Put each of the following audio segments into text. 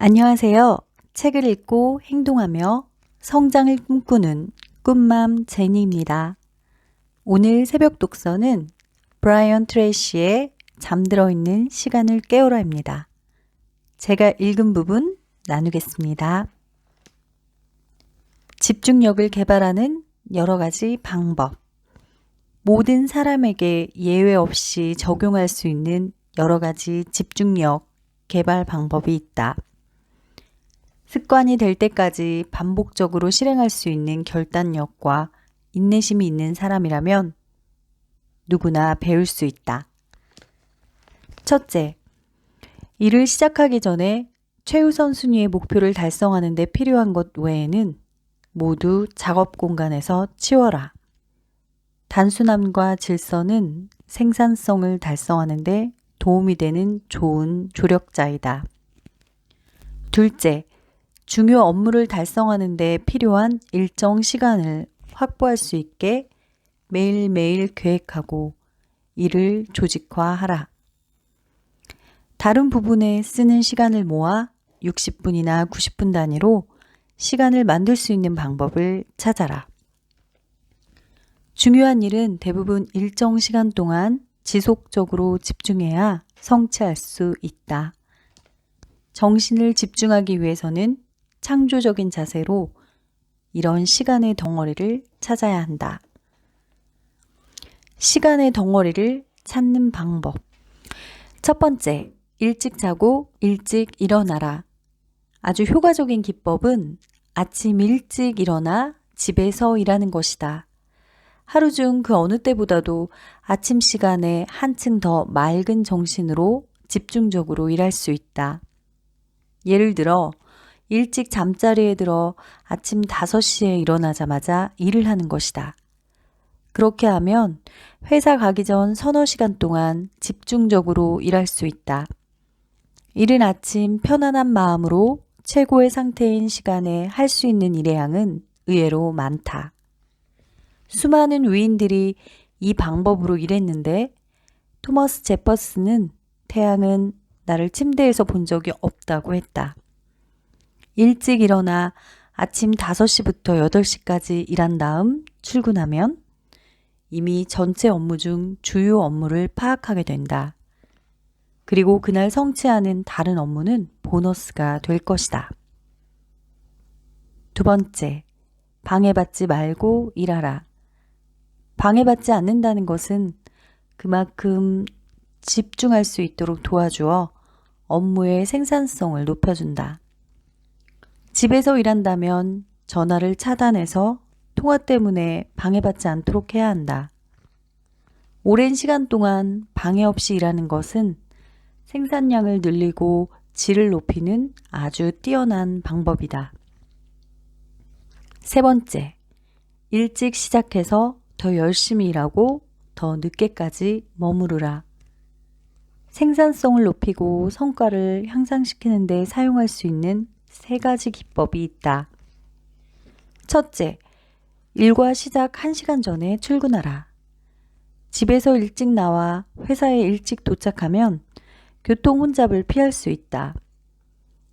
안녕하세요. 책을 읽고 행동하며 성장을 꿈꾸는 꿈맘 제니입니다. 오늘 새벽 독서는 브라이언 트레이시의 잠들어 있는 시간을 깨우라입니다. 제가 읽은 부분 나누겠습니다. 집중력을 개발하는 여러 가지 방법. 모든 사람에게 예외 없이 적용할 수 있는 여러 가지 집중력 개발 방법이 있다. 습관이 될 때까지 반복적으로 실행할 수 있는 결단력과 인내심이 있는 사람이라면 누구나 배울 수 있다. 첫째, 일을 시작하기 전에 최우선 순위의 목표를 달성하는 데 필요한 것 외에는 모두 작업 공간에서 치워라. 단순함과 질서는 생산성을 달성하는 데 도움이 되는 좋은 조력자이다. 둘째, 중요 업무를 달성하는 데 필요한 일정 시간을 확보할 수 있게 매일매일 계획하고 일을 조직화하라. 다른 부분에 쓰는 시간을 모아 60분이나 90분 단위로 시간을 만들 수 있는 방법을 찾아라. 중요한 일은 대부분 일정 시간 동안 지속적으로 집중해야 성취할 수 있다. 정신을 집중하기 위해서는 창조적인 자세로 이런 시간의 덩어리를 찾아야 한다. 시간의 덩어리를 찾는 방법. 첫 번째, 일찍 자고 일찍 일어나라. 아주 효과적인 기법은 아침 일찍 일어나 집에서 일하는 것이다. 하루 중 그 어느 때보다도 아침 시간에 한층 더 맑은 정신으로 집중적으로 일할 수 있다. 예를 들어 일찍 잠자리에 들어 아침 5시에 일어나자마자 일을 하는 것이다. 그렇게 하면 회사 가기 전 서너 시간 동안 집중적으로 일할 수 있다. 이른 아침 편안한 마음으로 최고의 상태인 시간에 할 수 있는 일의 양은 의외로 많다. 수많은 위인들이 이 방법으로 일했는데 토머스 제퍼슨은 태양은 나를 침대에서 본 적이 없다고 했다. 일찍 일어나 아침 5시부터 8시까지 일한 다음 출근하면 이미 전체 업무 중 주요 업무를 파악하게 된다. 그리고 그날 성취하는 다른 업무는 보너스가 될 것이다. 두 번째, 방해받지 말고 일하라. 방해받지 않는다는 것은 그만큼 집중할 수 있도록 도와주어 업무의 생산성을 높여준다. 집에서 일한다면 전화를 차단해서 통화 때문에 방해받지 않도록 해야 한다. 오랜 시간 동안 방해 없이 일하는 것은 생산량을 늘리고 질을 높이는 아주 뛰어난 방법이다. 세 번째, 일찍 시작해서 더 열심히 일하고 더 늦게까지 머무르라. 생산성을 높이고 성과를 향상시키는 데 사용할 수 있는 3가지 기법이 있다. 첫째, 일과 시작 1시간 전에 출근하라. 집에서 일찍 나와 회사에 일찍 도착하면 교통 혼잡을 피할 수 있다.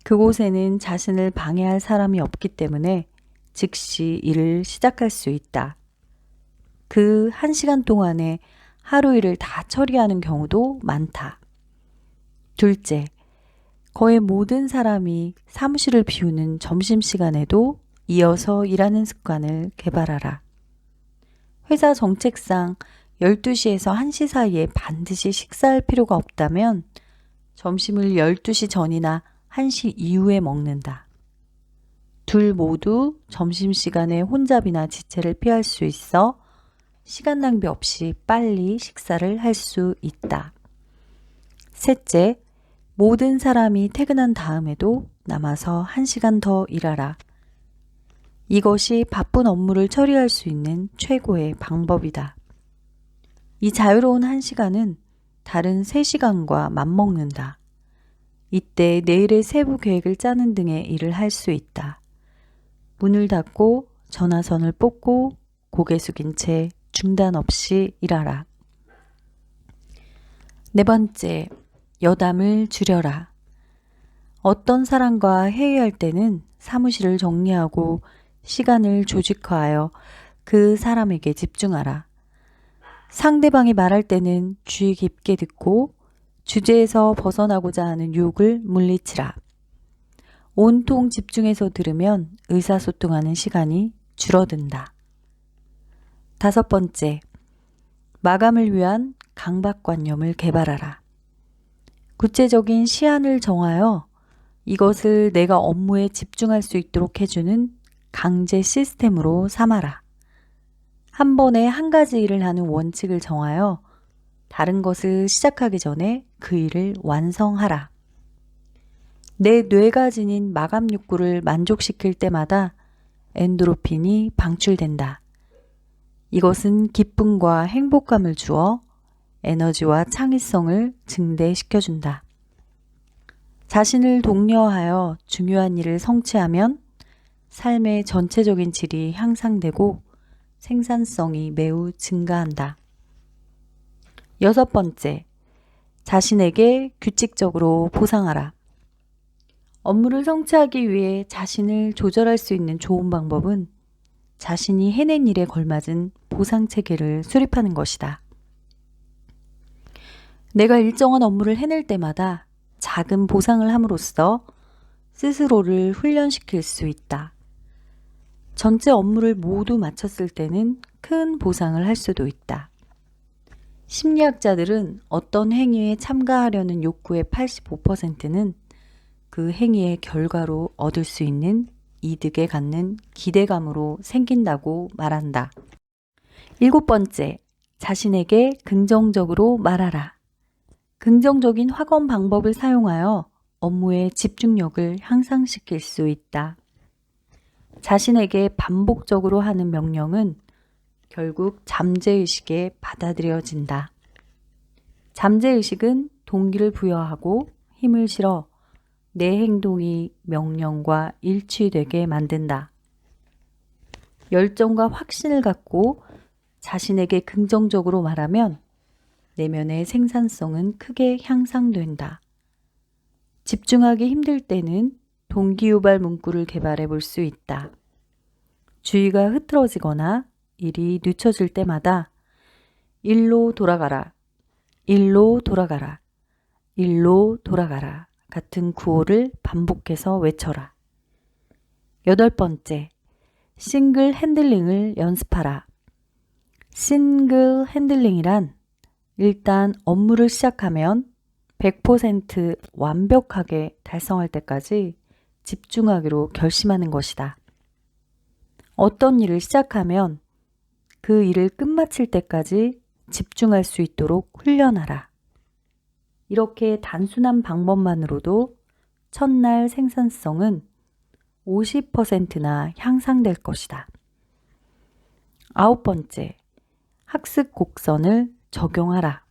그곳에는 자신을 방해할 사람이 없기 때문에 즉시 일을 시작할 수 있다. 그 1시간 동안에 하루 일을 다 처리하는 경우도 많다. 둘째, 거의 모든 사람이 사무실을 비우는 점심시간에도 이어서 일하는 습관을 개발하라. 회사 정책상 12시에서 1시 사이에 반드시 식사할 필요가 없다면 점심을 12시 전이나 1시 이후에 먹는다. 둘 모두 점심시간에 혼잡이나 지체를 피할 수 있어 시간 낭비 없이 빨리 식사를 할 수 있다. 셋째, 모든 사람이 퇴근한 다음에도 남아서 1시간 더 일하라. 이것이 바쁜 업무를 처리할 수 있는 최고의 방법이다. 이 자유로운 1시간은 다른 3시간과 맞먹는다. 이때 내일의 세부 계획을 짜는 등의 일을 할 수 있다. 문을 닫고 전화선을 뽑고 고개 숙인 채 중단 없이 일하라. 네 번째, 여담을 줄여라. 어떤 사람과 회의할 때는 사무실을 정리하고 시간을 조직화하여 그 사람에게 집중하라. 상대방이 말할 때는 주의 깊게 듣고 주제에서 벗어나고자 하는 유혹을 물리치라. 온통 집중해서 들으면 의사소통하는 시간이 줄어든다. 5번째, 마감을 위한 강박관념을 개발하라. 구체적인 시한을 정하여 이것을 내가 업무에 집중할 수 있도록 해주는 강제 시스템으로 삼아라. 한 번에 한 가지 일을 하는 원칙을 정하여 다른 것을 시작하기 전에 그 일을 완성하라. 내 뇌가 지닌 마감 욕구를 만족시킬 때마다 엔도르핀이 방출된다. 이것은 기쁨과 행복감을 주어 에너지와 창의성을 증대시켜준다. 자신을 독려하여 중요한 일을 성취하면 삶의 전체적인 질이 향상되고 생산성이 매우 증가한다. 6번째, 자신에게 규칙적으로 보상하라. 업무를 성취하기 위해 자신을 조절할 수 있는 좋은 방법은 자신이 해낸 일에 걸맞은 보상 체계를 수립하는 것이다. 내가 일정한 업무를 해낼 때마다 작은 보상을 함으로써 스스로를 훈련시킬 수 있다. 전체 업무를 모두 마쳤을 때는 큰 보상을 할 수도 있다. 심리학자들은 어떤 행위에 참가하려는 욕구의 85%는 그 행위의 결과로 얻을 수 있는 이득에 갖는 기대감으로 생긴다고 말한다. 7번째, 자신에게 긍정적으로 말하라. 긍정적인 확언 방법을 사용하여 업무의 집중력을 향상시킬 수 있다. 자신에게 반복적으로 하는 명령은 결국 잠재의식에 받아들여진다. 잠재의식은 동기를 부여하고 힘을 실어 내 행동이 명령과 일치되게 만든다. 열정과 확신을 갖고 자신에게 긍정적으로 말하면 내면의 생산성은 크게 향상된다. 집중하기 힘들 때는 동기유발 문구를 개발해 볼 수 있다. 주의가 흐트러지거나 일이 늦춰질 때마다 일로 돌아가라, 일로 돌아가라, 일로 돌아가라 같은 구호를 반복해서 외쳐라. 8번째, 싱글 핸들링을 연습하라. 싱글 핸들링이란 일단 업무를 시작하면 100% 완벽하게 달성할 때까지 집중하기로 결심하는 것이다. 어떤 일을 시작하면 그 일을 끝마칠 때까지 집중할 수 있도록 훈련하라. 이렇게 단순한 방법만으로도 첫날 생산성은 50%나 향상될 것이다. 9번째, 학습 곡선을 적용하라.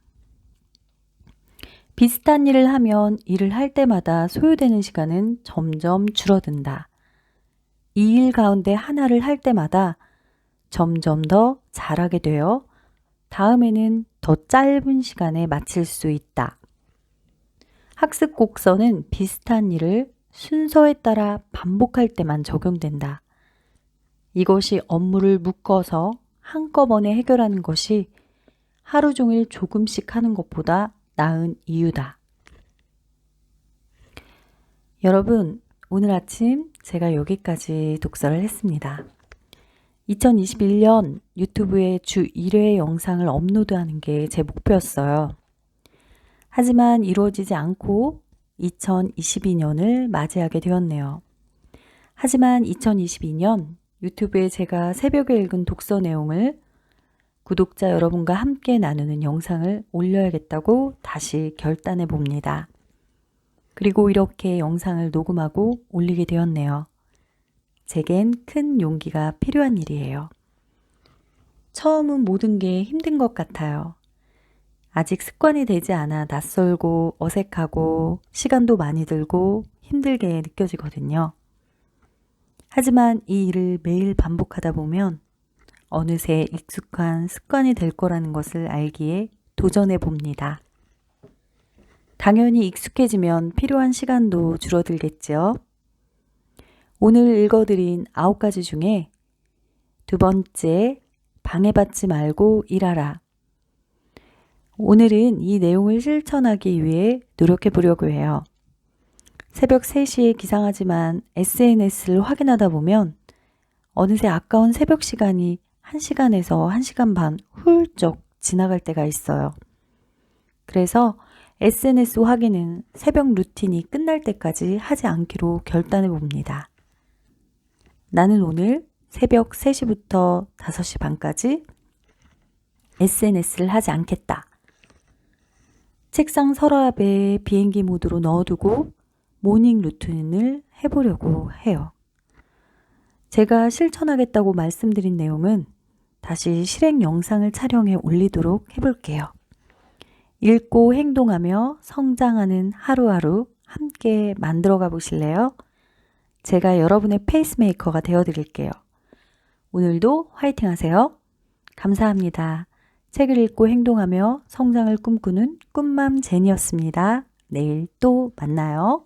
비슷한 일을 하면 일을 할 때마다 소요되는 시간은 점점 줄어든다. 이 일 가운데 하나를 할 때마다 점점 더 잘하게 되어 다음에는 더 짧은 시간에 마칠 수 있다. 학습 곡선은 비슷한 일을 순서에 따라 반복할 때만 적용된다. 이것이 업무를 묶어서 한꺼번에 해결하는 것이 하루 종일 조금씩 하는 것보다 나은 이유다. 여러분, 오늘 아침 제가 여기까지 독서를 했습니다. 2021년 유튜브에 주 1회 영상을 업로드하는 게 제 목표였어요. 하지만 이루어지지 않고 2022년을 맞이하게 되었네요. 하지만 2022년 유튜브에 제가 새벽에 읽은 독서 내용을 구독자 여러분과 함께 나누는 영상을 올려야겠다고 다시 결단해 봅니다. 그리고 이렇게 영상을 녹음하고 올리게 되었네요. 제겐 큰 용기가 필요한 일이에요. 처음은 모든 게 힘든 것 같아요. 아직 습관이 되지 않아 낯설고 어색하고 시간도 많이 들고 힘들게 느껴지거든요. 하지만 이 일을 매일 반복하다 보면 어느새 익숙한 습관이 될 거라는 것을 알기에 도전해 봅니다. 당연히 익숙해지면 필요한 시간도 줄어들겠죠. 오늘 읽어드린 9가지 중에 두 번째, 방해받지 말고 일하라. 오늘은 이 내용을 실천하기 위해 노력해 보려고 해요. 새벽 3시에 기상하지만 SNS를 확인하다 보면 어느새 아까운 새벽 시간이 1시간에서 1시간 반 훌쩍 지나갈 때가 있어요. 그래서 SNS 확인은 새벽 루틴이 끝날 때까지 하지 않기로 결단해 봅니다. 나는 오늘 새벽 3시부터 5시 반까지 SNS를 하지 않겠다. 책상 서랍에 비행기 모드로 넣어두고 모닝 루틴을 해보려고 해요. 제가 실천하겠다고 말씀드린 내용은 다시 실행 영상을 촬영해 올리도록 해볼게요. 읽고 행동하며 성장하는 하루하루 함께 만들어가 보실래요? 제가 여러분의 페이스메이커가 되어드릴게요. 오늘도 화이팅 하세요. 감사합니다. 책을 읽고 행동하며 성장을 꿈꾸는 꿈맘 제니였습니다. 내일 또 만나요.